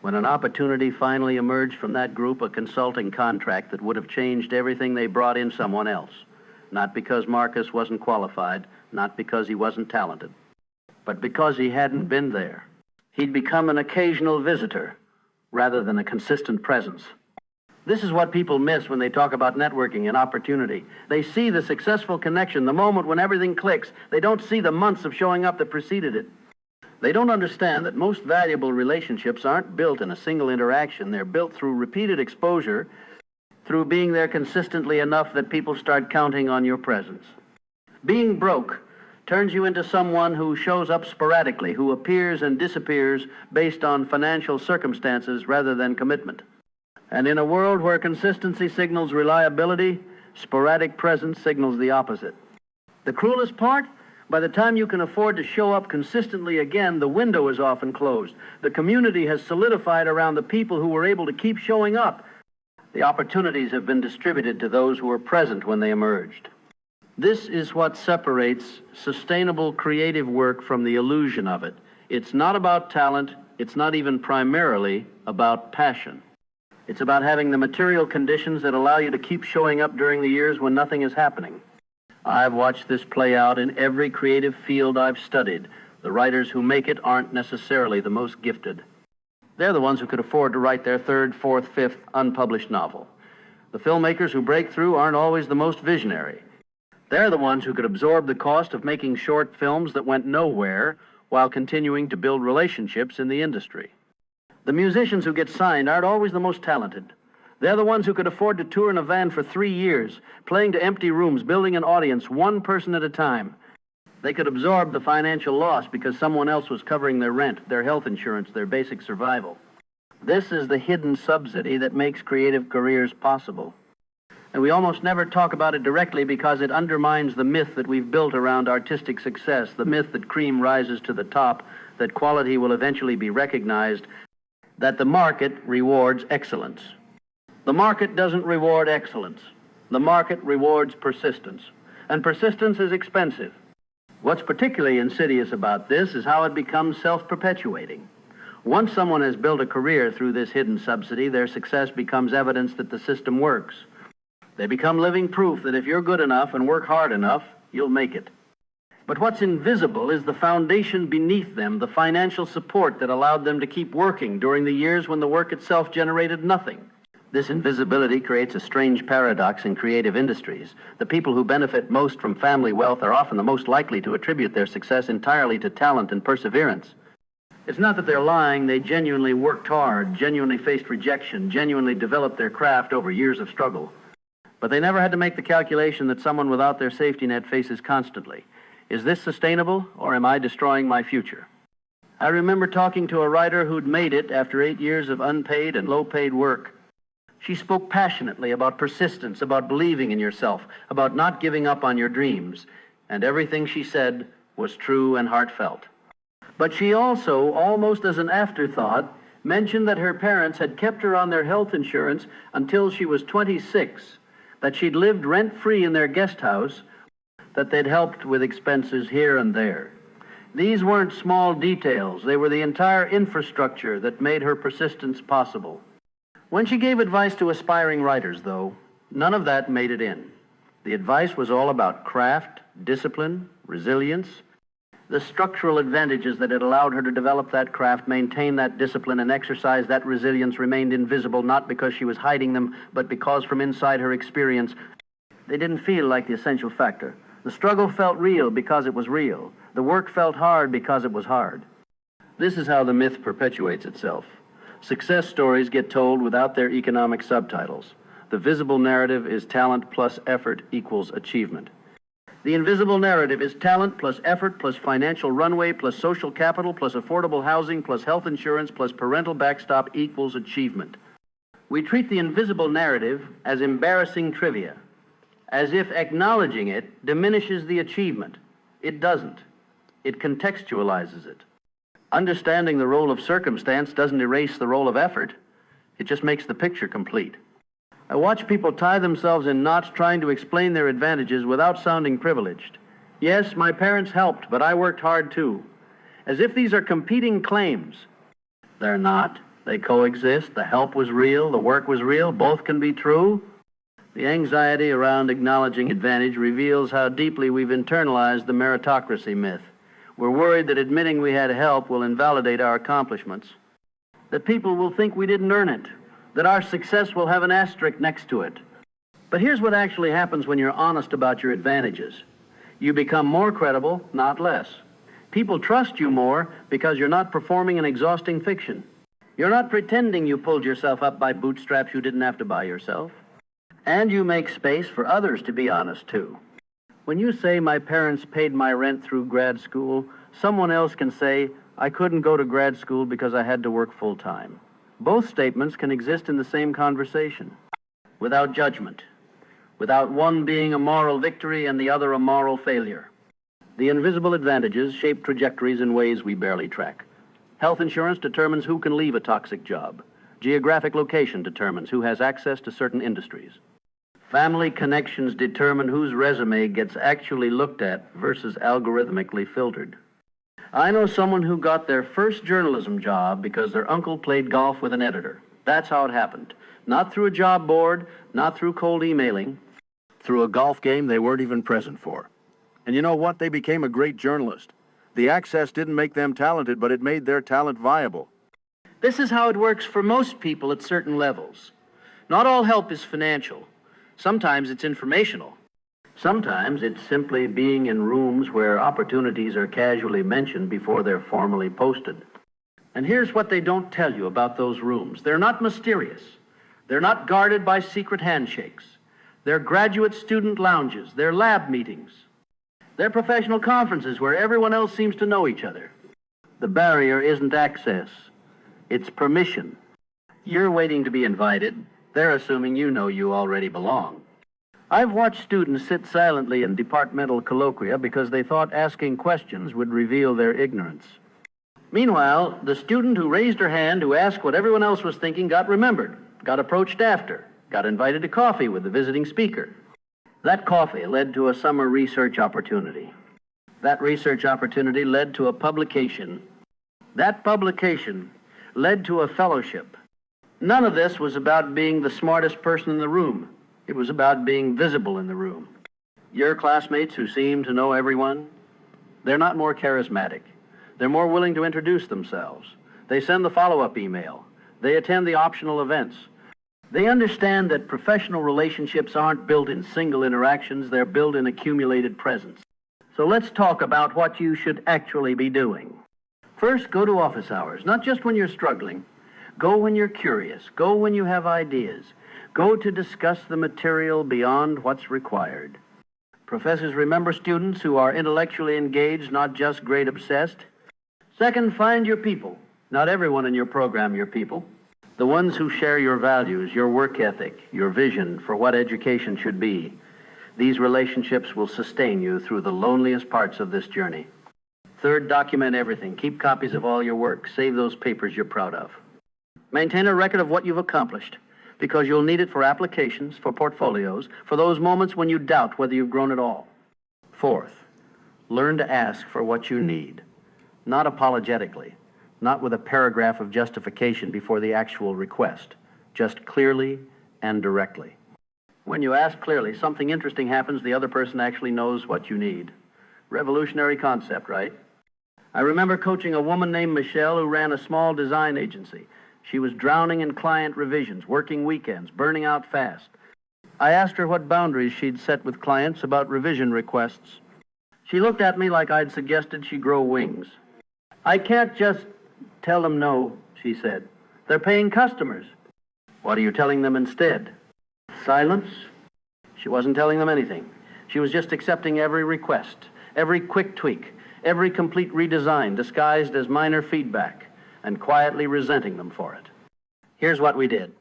[SPEAKER 1] When an opportunity finally emerged from that group, a consulting contract that would have changed everything, they brought in someone else. Not because Marcus wasn't qualified, not because he wasn't talented, but because he hadn't been there. He'd become an occasional visitor rather than a consistent presence. This is what people miss when they talk about networking and opportunity. They see the successful connection, the moment when everything clicks. They don't see the months of showing up that preceded it. They don't understand that most valuable relationships aren't built in a single interaction. They're built through repeated exposure, through being there consistently enough that people start counting on your presence. Being broke turns you into someone who shows up sporadically, who appears and disappears based on financial circumstances rather than commitment. And in a world where consistency signals reliability, sporadic presence signals the opposite. The cruelest part? By the time you can afford to show up consistently again, the window is often closed. The community has solidified around the people who were able to keep showing up. The opportunities have been distributed to those who were present when they emerged. This is what separates sustainable creative work from the illusion of it. It's not about talent. It's not even primarily about passion. It's about having the material conditions that allow you to keep showing up during the years when nothing is happening. I've watched this play out in every creative field I've studied. The writers who make it aren't necessarily the most gifted. They're the ones who could afford to write their third, fourth, fifth unpublished novel. The filmmakers who break through aren't always the most visionary. They're the ones who could absorb the cost of making short films that went nowhere while continuing to build relationships in the industry. The musicians who get signed aren't always the most talented. They're the ones who could afford to tour in a van for 3 years, playing to empty rooms, building an audience, one person at a time. They could absorb the financial loss because someone else was covering their rent, their health insurance, their basic survival. This is the hidden subsidy that makes creative careers possible. And we almost never talk about it directly because it undermines the myth that we've built around artistic success, the myth that cream rises to the top, that quality will eventually be recognized, that the market rewards excellence. The market doesn't reward excellence. The market rewards persistence. And persistence is expensive. What's particularly insidious about this is how it becomes self-perpetuating. Once someone has built a career through this hidden subsidy, their success becomes evidence that the system works. They become living proof that if you're good enough and work hard enough, you'll make it. But what's invisible is the foundation beneath them, the financial support that allowed them to keep working during the years when the work itself generated nothing. This invisibility creates a strange paradox in creative industries. The people who benefit most from family wealth are often the most likely to attribute their success entirely to talent and perseverance. It's not that they're lying. They genuinely worked hard, genuinely faced rejection, genuinely developed their craft over years of struggle. But they never had to make the calculation that someone without their safety net faces constantly. Is this sustainable, or am I destroying my future? I remember talking to a writer who'd made it after 8 years of unpaid and low-paid work. She spoke passionately about persistence, about believing in yourself, about not giving up on your dreams, and everything she said was true and heartfelt. But she also, almost as an afterthought, mentioned that her parents had kept her on their health insurance until she was 26, that she'd lived rent-free in their guest house, that they'd helped with expenses here and there. These weren't small details. They were the entire infrastructure that made her persistence possible. When she gave advice to aspiring writers, though, none of that made it in. The advice was all about craft, discipline, resilience, the structural advantages that had allowed her to develop that craft, maintain that discipline, and exercise that resilience remained invisible, not because she was hiding them, but because from inside her experience, they didn't feel like the essential factor. The struggle felt real because it was real. The work felt hard because it was hard. This is how the myth perpetuates itself. Success stories get told without their economic subtitles. The visible narrative is talent plus effort equals achievement. The invisible narrative is talent plus effort plus financial runway plus social capital plus affordable housing plus health insurance plus parental backstop equals achievement. We treat the invisible narrative as embarrassing trivia, as if acknowledging it diminishes the achievement. It doesn't. It contextualizes it. Understanding the role of circumstance doesn't erase the role of effort. It just makes the picture complete. I watch people tie themselves in knots trying to explain their advantages without sounding privileged. Yes, my parents helped, but I worked hard too. As if these are competing claims. They're not. They coexist. The help was real. The work was real. Both can be true. The anxiety around acknowledging advantage reveals how deeply we've internalized the meritocracy myth. We're worried that admitting we had help will invalidate our accomplishments, that people will think we didn't earn it, that our success will have an asterisk next to it. But here's what actually happens when you're honest about your advantages. You become more credible, not less. People trust you more because you're not performing an exhausting fiction. You're not pretending you pulled yourself up by bootstraps you didn't have to buy yourself. And you make space for others to be honest, too. When you say my parents paid my rent through grad school, someone else can say I couldn't go to grad school because I had to work full-time. Both statements can exist in the same conversation, without judgment, without one being a moral victory and the other a moral failure. The invisible advantages shape trajectories in ways we barely track. Health insurance determines who can leave a toxic job. Geographic location determines who has access to certain industries. Family connections determine whose resume gets actually looked at versus algorithmically filtered. I know someone who got their first journalism job because their uncle played golf with an editor. That's how it happened. Not through a job board, not through cold emailing, through a golf game they weren't even present for. And you know what? They became a great journalist. The access didn't make them talented, but it made their talent viable. This is how it works for most people at certain levels. Not all help is financial. Sometimes it's informational. Sometimes it's simply being in rooms where opportunities are casually mentioned before they're formally posted. And here's what they don't tell you about those rooms. They're not mysterious. They're not guarded by secret handshakes. They're graduate student lounges. They're lab meetings. They're professional conferences where everyone else seems to know each other. The barrier isn't access. It's permission. You're waiting to be invited. They're assuming you know you already belong. I've watched students sit silently in departmental colloquia because they thought asking questions would reveal their ignorance. Meanwhile, the student who raised her hand to ask what everyone else was thinking got remembered, got approached after, got invited to coffee with the visiting speaker. That coffee led to a summer research opportunity. That research opportunity led to a publication. That publication led to a fellowship. None of this was about being the smartest person in the room. It was about being visible in the room. Your classmates who seem to know everyone, they're not more charismatic. They're more willing to introduce themselves. They send the follow-up email. They attend the optional events. They understand that professional relationships aren't built in single interactions, they're built in accumulated presence. So let's talk about what you should actually be doing. First, go to office hours, not just when you're struggling. Go when you're curious. Go when you have ideas. Go to discuss the material beyond what's required. Professors remember students who are intellectually engaged, not just grade obsessed. Second, find your people. Not everyone in your program, your people. The ones who share your values, your work ethic, your vision for what education should be. These relationships will sustain you through the loneliest parts of this journey. Third, document everything. Keep copies of all your work. Save those papers you're proud of. Maintain a record of what you've accomplished, because you'll need it for applications, for portfolios, for those moments when you doubt whether you've grown at all. Fourth, learn to ask for what you need, not apologetically, not with a paragraph of justification before the actual request, just clearly and directly. When you ask clearly, something interesting happens. The other person actually knows what you need. Revolutionary concept, right? I remember coaching a woman named Michelle who ran a small design agency. She was drowning in client revisions, working weekends, burning out fast. I asked her what boundaries she'd set with clients about revision requests. She looked at me like I'd suggested she grow wings. I can't just tell them no, she said. They're paying customers. What are you telling them instead? Silence? She wasn't telling them anything. She was just accepting every request, every quick tweak, every complete redesign disguised as minor feedback, and quietly resenting them for it. Here's what we did.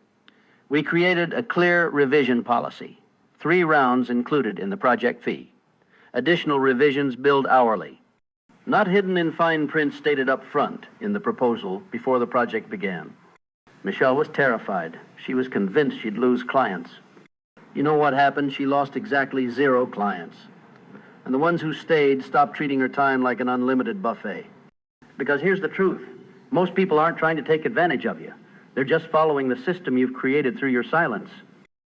[SPEAKER 1] We created a clear revision policy, 3 rounds included in the project fee. Additional revisions billed hourly, not hidden in fine print stated up front in the proposal before the project began. Michelle was terrified. She was convinced she'd lose clients. You know what happened? She lost exactly 0 clients. And the ones who stayed stopped treating her time like an unlimited buffet. Because here's the truth. Most people aren't trying to take advantage of you. They're just following the system you've created through your silence.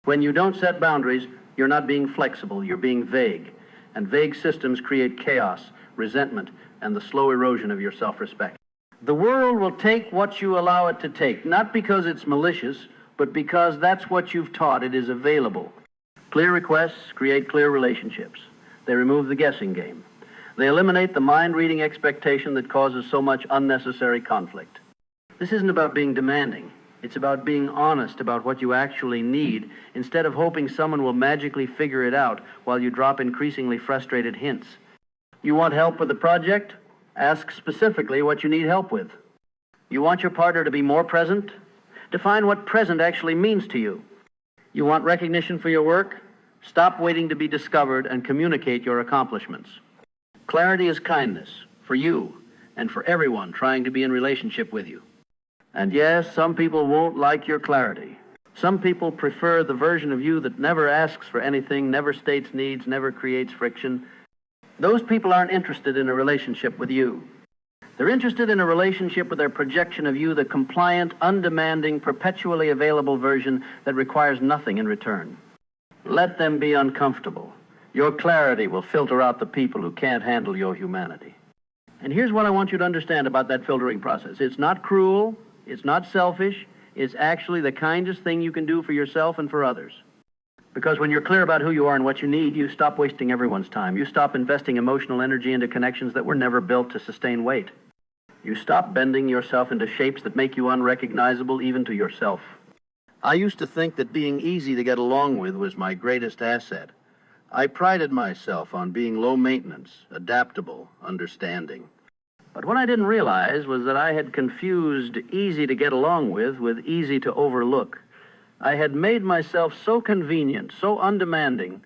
[SPEAKER 1] When you don't set boundaries, you're not being flexible, you're being vague. And vague systems create chaos, resentment, and the slow erosion of your self-respect. The world will take what you allow it to take, not because it's malicious, but because that's what you've taught it is available. Clear requests create clear relationships. They remove the guessing game. They eliminate the mind-reading expectation that causes so much unnecessary conflict. This isn't about being demanding. It's about being honest about what you actually need, instead of hoping someone will magically figure it out while you drop increasingly frustrated hints. You want help with the project? Ask specifically what you need help with. You want your partner to be more present? Define what present actually means to you. You want recognition for your work? Stop waiting to be discovered and communicate your accomplishments. Clarity is kindness for you and for everyone trying to be in relationship with you. And yes, some people won't like your clarity. Some people prefer the version of you that never asks for anything, never states needs, never creates friction. Those people aren't interested in a relationship with you. They're interested in a relationship with their projection of you, the compliant, undemanding, perpetually available version that requires nothing in return. Let them be uncomfortable. Your clarity will filter out the people who can't handle your humanity. And here's what I want you to understand about that filtering process. It's not cruel. It's not selfish. It's actually the kindest thing you can do for yourself and for others. Because when you're clear about who you are and what you need, you stop wasting everyone's time. You stop investing emotional energy into connections that were never built to sustain weight. You stop bending yourself into shapes that make you unrecognizable even to yourself. I used to think that being easy to get along with was my greatest asset. I prided myself on being low maintenance, adaptable, understanding. But what I didn't realize was that I had confused easy to get along with easy to overlook. I had made myself so convenient, so undemanding,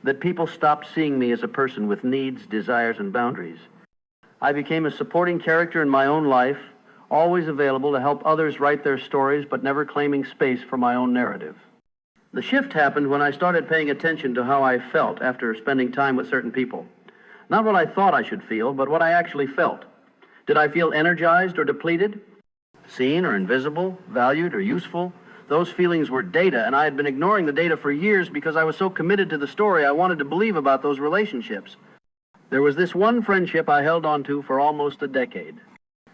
[SPEAKER 1] that people stopped seeing me as a person with needs, desires, and boundaries. I became a supporting character in my own life, always available to help others write their stories, but never claiming space for my own narrative. The shift happened when I started paying attention to how I felt after spending time with certain people. Not what I thought I should feel, but what I actually felt. Did I feel energized or depleted? Seen or invisible? Valued or useful? Those feelings were data, and I had been ignoring the data for years because I was so committed to the story I wanted to believe about those relationships. There was this one friendship I held on to for almost a decade.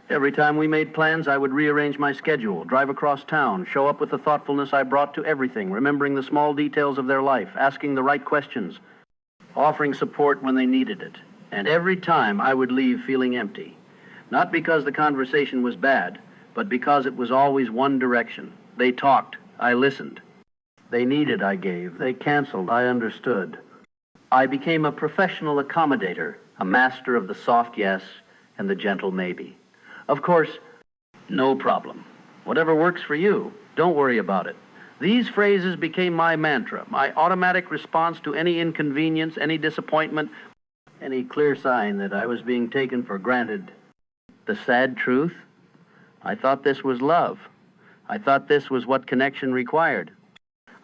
[SPEAKER 1] Every time we made plans, I would rearrange my schedule, drive across town, show up with the thoughtfulness I brought to everything, remembering the small details of their life, asking the right questions, offering support when they needed it. And every time I would leave feeling empty. Not because the conversation was bad, but because it was always one direction. They talked, I listened. They needed, I gave. They canceled, I understood. I became a professional accommodator, a master of the soft yes and the gentle maybe. Of course, no problem. Whatever works for you, don't worry about it. These phrases became my mantra, my automatic response to any inconvenience, any disappointment, any clear sign that I was being taken for granted. The sad truth? I thought this was love. I thought this was what connection required.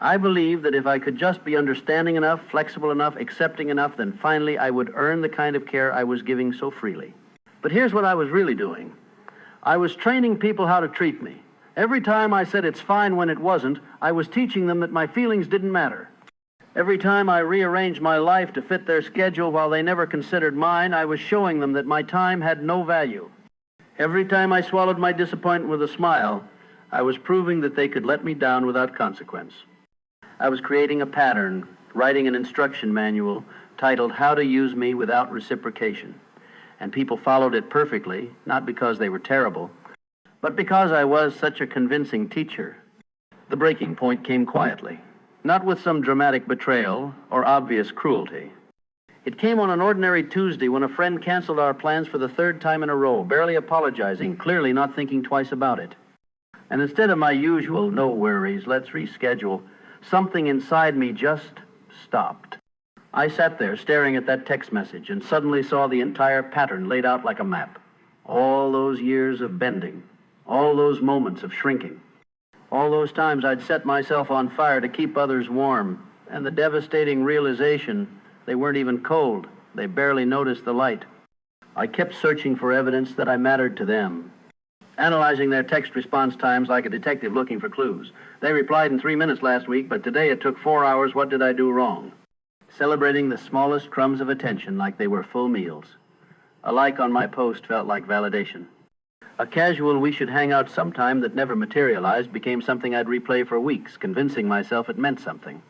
[SPEAKER 1] I believed that if I could just be understanding enough, flexible enough, accepting enough, then finally I would earn the kind of care I was giving so freely. But here's what I was really doing. I was training people how to treat me. Every time I said it's fine when it wasn't, I was teaching them that my feelings didn't matter. Every time I rearranged my life to fit their schedule while they never considered mine, I was showing them that my time had no value. Every time I swallowed my disappointment with a smile, I was proving that they could let me down without consequence. I was creating a pattern, writing an instruction manual titled How to Use Me Without Reciprocation. And people followed it perfectly, not because they were terrible, but because I was such a convincing teacher. The breaking point came quietly, not with some dramatic betrayal or obvious cruelty. It came on an ordinary Tuesday when a friend canceled our plans for the third time in a row, barely apologizing, clearly not thinking twice about it. And instead of my usual, no worries, let's reschedule, something inside me just stopped. I sat there staring at that text message and suddenly saw the entire pattern laid out like a map. All those years of bending, all those moments of shrinking, all those times I'd set myself on fire to keep others warm, and the devastating realization they weren't even cold. They barely noticed the light. I kept searching for evidence that I mattered to them, analyzing their text response times like a detective looking for clues. They replied in 3 minutes last week, but today it took 4 hours. What did I do wrong? Celebrating the smallest crumbs of attention like they were full meals. A like on my post felt like validation. A casual "we should hang out sometime" that never materialized became something I'd replay for weeks, convincing myself it meant something.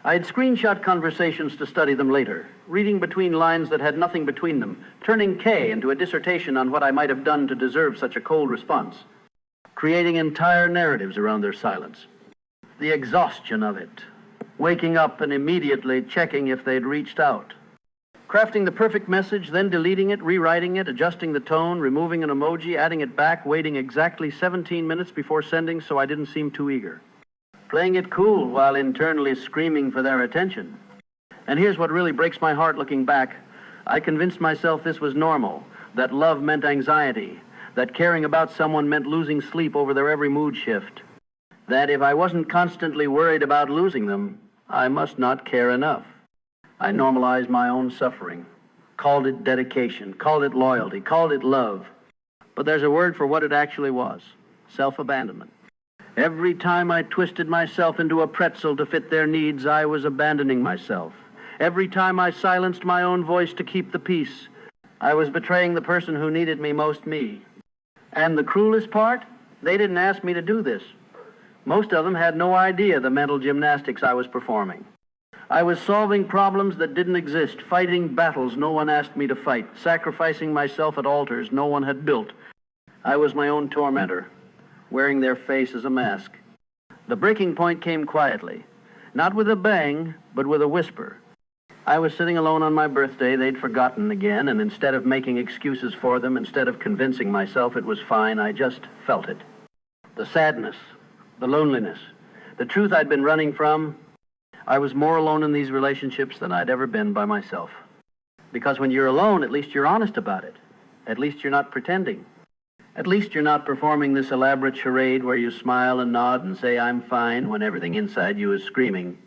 [SPEAKER 1] I had screenshot conversations to study them later, reading between lines that had nothing between them, turning K into a dissertation on what I might have done to deserve such a cold response, creating entire narratives around their silence. The exhaustion of it, waking up and immediately checking if they'd reached out. Crafting the perfect message, then deleting it, rewriting it, adjusting the tone, removing an emoji, adding it back, waiting exactly 17 minutes before sending so I didn't seem too eager. Playing it cool while internally screaming for their attention. And here's what really breaks my heart looking back. I convinced myself this was normal, that love meant anxiety, that caring about someone meant losing sleep over their every mood shift, that if I wasn't constantly worried about losing them, I must not care enough. I normalized my own suffering, called it dedication, called it loyalty, called it love. But there's a word for what it actually was: self-abandonment. Every time I twisted myself into a pretzel to fit their needs, I was abandoning myself. Every time I silenced my own voice to keep the peace, I was betraying the person who needed me most, me. And the cruelest part, they didn't ask me to do this. Most of them had no idea the mental gymnastics I was performing. I was solving problems that didn't exist, fighting battles no one asked me to fight, sacrificing myself at altars no one had built. I was my own tormentor, wearing their face as a mask. The breaking point came quietly, not with a bang, but with a whisper. I was sitting alone on my birthday. They'd forgotten again, and instead of making excuses for them, instead of convincing myself it was fine, I just felt it. The sadness, the loneliness, the truth I'd been running from. I was more alone in these relationships than I'd ever been by myself. Because when you're alone, at least you're honest about it. At least you're not pretending. At least you're not performing this elaborate charade where you smile and nod and say, "I'm fine," when everything inside you is screaming.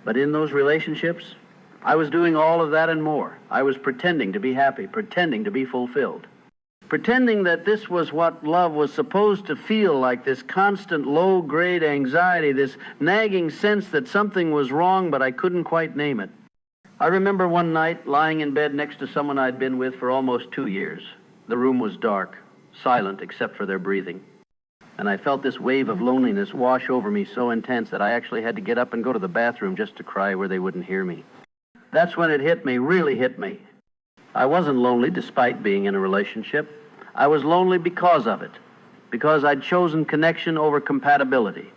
[SPEAKER 1] But in those relationships, I was doing all of that and more. I was pretending to be happy, pretending to be fulfilled. Pretending that this was what love was supposed to feel like, this constant low-grade anxiety, this nagging sense that something was wrong, but I couldn't quite name it. I remember one night lying in bed next to someone I'd been with for almost 2 years. The room was dark, silent except for their breathing. And I felt this wave of loneliness wash over me so intense that I actually had to get up and go to the bathroom just to cry where they wouldn't hear me. That's when it hit me, really hit me. I wasn't lonely despite being in a relationship. I was lonely because of it, because I'd chosen connection over compatibility,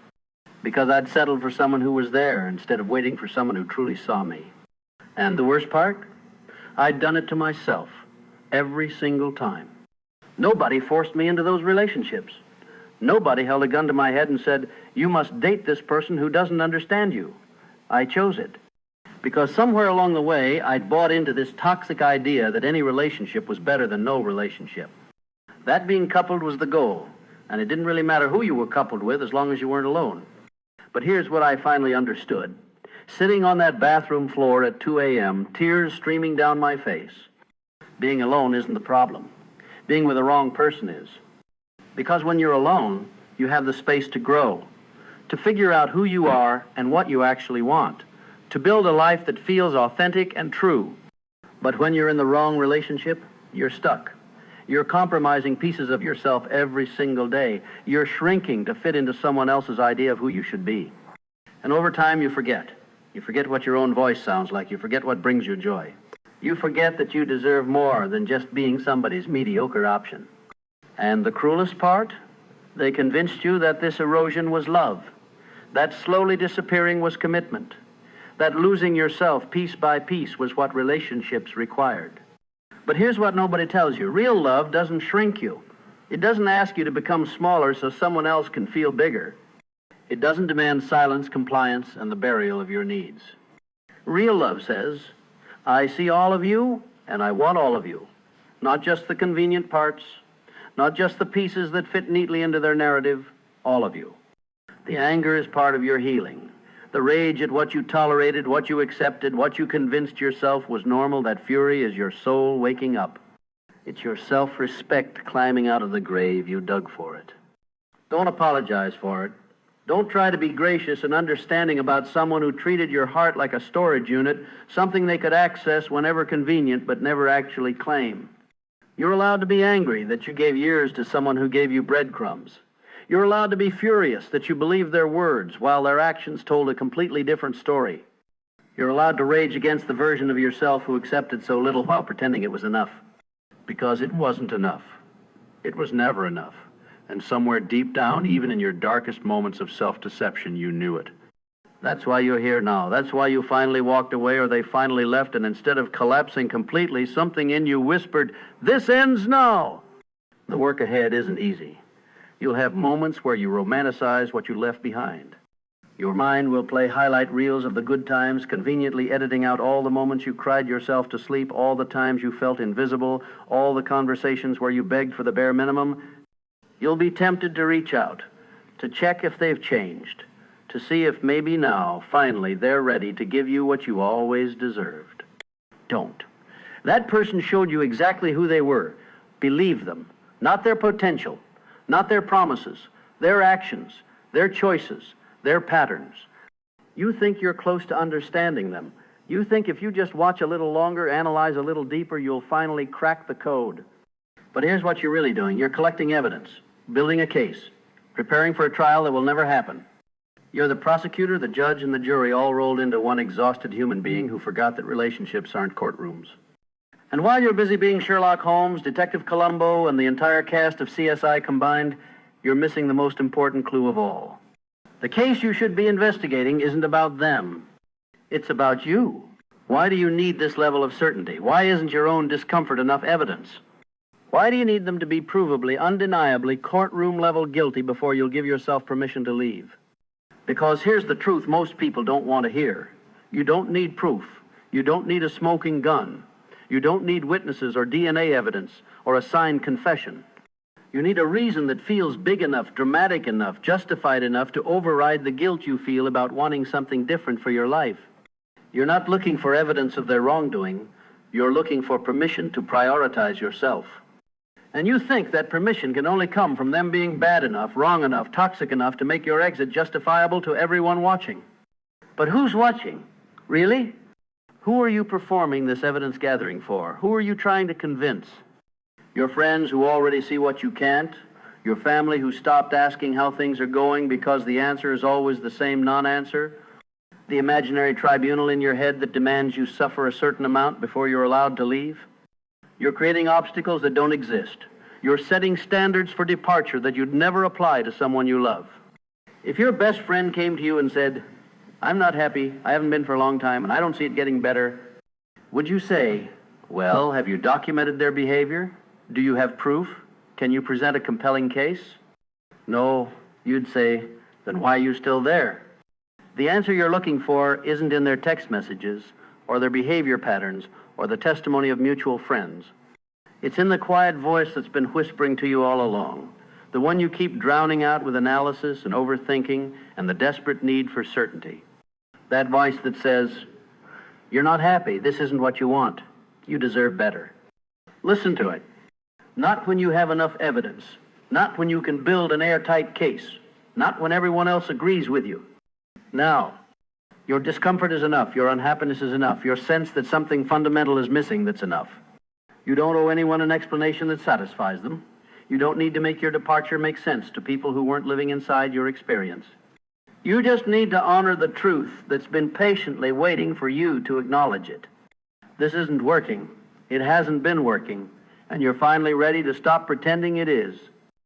[SPEAKER 1] because I'd settled for someone who was there instead of waiting for someone who truly saw me. And the worst part? I'd done it to myself, every single time. Nobody forced me into those relationships. Nobody held a gun to my head and said, "You must date this person who doesn't understand you." I chose it. Because somewhere along the way, I'd bought into this toxic idea that any relationship was better than no relationship. That being coupled was the goal, and it didn't really matter who you were coupled with as long as you weren't alone. But here's what I finally understood. Sitting on that bathroom floor at 2 a.m., tears streaming down my face. Being alone isn't the problem. Being with the wrong person is. Because when you're alone, you have the space to grow, to figure out who you are and what you actually want, to build a life that feels authentic and true. But when you're in the wrong relationship, you're stuck. You're compromising pieces of yourself every single day. You're shrinking to fit into someone else's idea of who you should be. And over time, you forget. You forget what your own voice sounds like. You forget what brings you joy. You forget that you deserve more than just being somebody's mediocre option. And the cruelest part? They convinced you that this erosion was love, that slowly disappearing was commitment, that losing yourself piece by piece was what relationships required. But here's what nobody tells you. Real love doesn't shrink you. It doesn't ask you to become smaller so someone else can feel bigger. It doesn't demand silence, compliance, and the burial of your needs. Real love says, "I see all of you, and I want all of you. Not just the convenient parts, not just the pieces that fit neatly into their narrative, all of you." The anger is part of your healing. The rage at what you tolerated, what you accepted, what you convinced yourself was normal, that fury is your soul waking up. It's your self-respect climbing out of the grave you dug for it. Don't apologize for it. Don't try to be gracious and understanding about someone who treated your heart like a storage unit, something they could access whenever convenient but never actually claim. You're allowed to be angry that you gave years to someone who gave you breadcrumbs. You're allowed to be furious that you believed their words while their actions told a completely different story. You're allowed to rage against the version of yourself who accepted so little while pretending it was enough. Because it wasn't enough. It was never enough. And somewhere deep down, even in your darkest moments of self-deception, you knew it. That's why you're here now. That's why you finally walked away, or they finally left, and instead of collapsing completely, something in you whispered, "This ends now!" The work ahead isn't easy. You'll have moments where you romanticize what you left behind. Your mind will play highlight reels of the good times, conveniently editing out all the moments you cried yourself to sleep, all the times you felt invisible, all the conversations where you begged for the bare minimum. You'll be tempted to reach out, to check if they've changed, to see if maybe now, finally, they're ready to give you what you always deserved. Don't. That person showed you exactly who they were. Believe them, not their potential, not their promises, their actions, their choices, their patterns. You think you're close to understanding them. You think if you just watch a little longer, analyze a little deeper, you'll finally crack the code. But here's what you're really doing. You're collecting evidence, building a case, preparing for a trial that will never happen. You're the prosecutor, the judge, and the jury all rolled into one exhausted human being who forgot that relationships aren't courtrooms. And while you're busy being Sherlock Holmes, Detective Columbo, and the entire cast of CSI combined, you're missing the most important clue of all. The case you should be investigating isn't about them. It's about you. Why do you need this level of certainty? Why isn't your own discomfort enough evidence? Why do you need them to be provably, undeniably, courtroom-level guilty before you'll give yourself permission to leave? Because here's the truth most people don't want to hear. You don't need proof. You don't need a smoking gun. You don't need witnesses or DNA evidence or a signed confession. You need a reason that feels big enough, dramatic enough, justified enough to override the guilt you feel about wanting something different for your life. You're not looking for evidence of their wrongdoing. You're looking for permission to prioritize yourself. And you think that permission can only come from them being bad enough, wrong enough, toxic enough to make your exit justifiable to everyone watching. But who's watching? Really? Who are you performing this evidence gathering for? Who are you trying to convince? Your friends who already see what you can't? Your family who stopped asking how things are going because the answer is always the same non-answer? The imaginary tribunal in your head that demands you suffer a certain amount before you're allowed to leave? You're creating obstacles that don't exist. You're setting standards for departure that you'd never apply to someone you love. If your best friend came to you and said, "I'm not happy, I haven't been for a long time, and I don't see it getting better," would you say, "Well, have you documented their behavior? Do you have proof? Can you present a compelling case?" No, you'd say, "Then why are you still there?" The answer you're looking for isn't in their text messages, or their behavior patterns, or the testimony of mutual friends. It's in the quiet voice that's been whispering to you all along, the one you keep drowning out with analysis and overthinking and the desperate need for certainty. That voice that says, "You're not happy, this isn't what you want, you deserve better." Listen to it. Not when you have enough evidence, not when you can build an airtight case, not when everyone else agrees with you. Now, your discomfort is enough, your unhappiness is enough, your sense that something fundamental is missing that's enough. You don't owe anyone an explanation that satisfies them. You don't need to make your departure make sense to people who weren't living inside your experience. You just need to honor the truth that's been patiently waiting for you to acknowledge it. This isn't working. It hasn't been working. And you're finally ready to stop pretending it is.